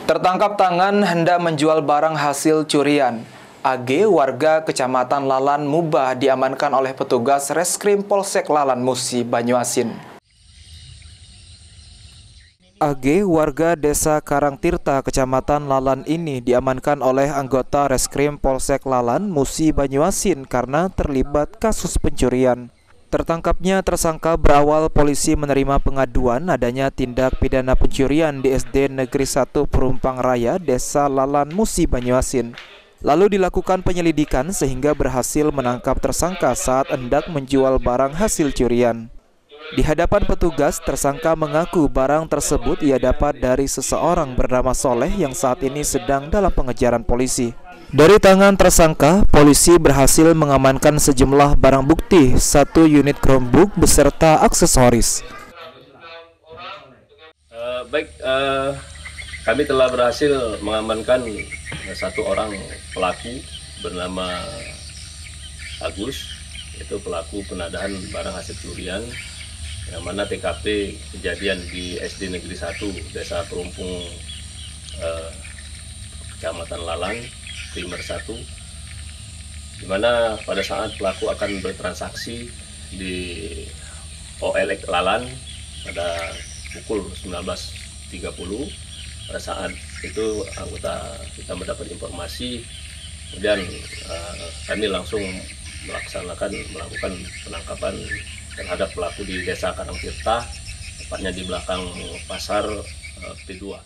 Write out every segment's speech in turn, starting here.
Tertangkap tangan hendak menjual barang hasil curian. AG warga Kecamatan Lalan Mubah diamankan oleh petugas Reskrim Polsek Lalan Musi, Banyuasin. AG warga Desa Karangtirta, Kecamatan Lalan ini diamankan oleh anggota Reskrim Polsek Lalan Musi, Banyuasin karena terlibat kasus pencurian. Tertangkapnya tersangka berawal polisi menerima pengaduan adanya tindak pidana pencurian di SD Negeri 1 Perumpang Raya, Desa Lalan Musi, Banyuasin. Lalu dilakukan penyelidikan sehingga berhasil menangkap tersangka saat hendak menjual barang hasil curian. Di hadapan petugas, tersangka mengaku barang tersebut ia dapat dari seseorang bernama Soleh yang saat ini sedang dalam pengejaran polisi. Dari tangan tersangka, polisi berhasil mengamankan sejumlah barang bukti, 1 unit Chromebook beserta aksesoris. Kami telah berhasil mengamankan 1 orang pelaku bernama Agus, yaitu pelaku penadahan barang hasil curian, yang mana TKP kejadian di SD Negeri 1 Desa Perumpung Kecamatan Lalang, Timur 1, di mana pada saat pelaku akan bertransaksi di OLX Lalan pada pukul 19.30. Pada saat itu anggota kita mendapat informasi, kemudian kami langsung melakukan penangkapan terhadap pelaku di Desa Karangtirta, tepatnya di belakang pasar P2.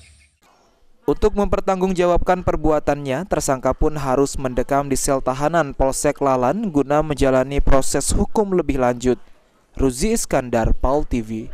Untuk mempertanggungjawabkan perbuatannya, tersangka pun harus mendekam di sel tahanan Polsek Lalan guna menjalani proses hukum lebih lanjut. Ruzi Iskandar, PAL TV.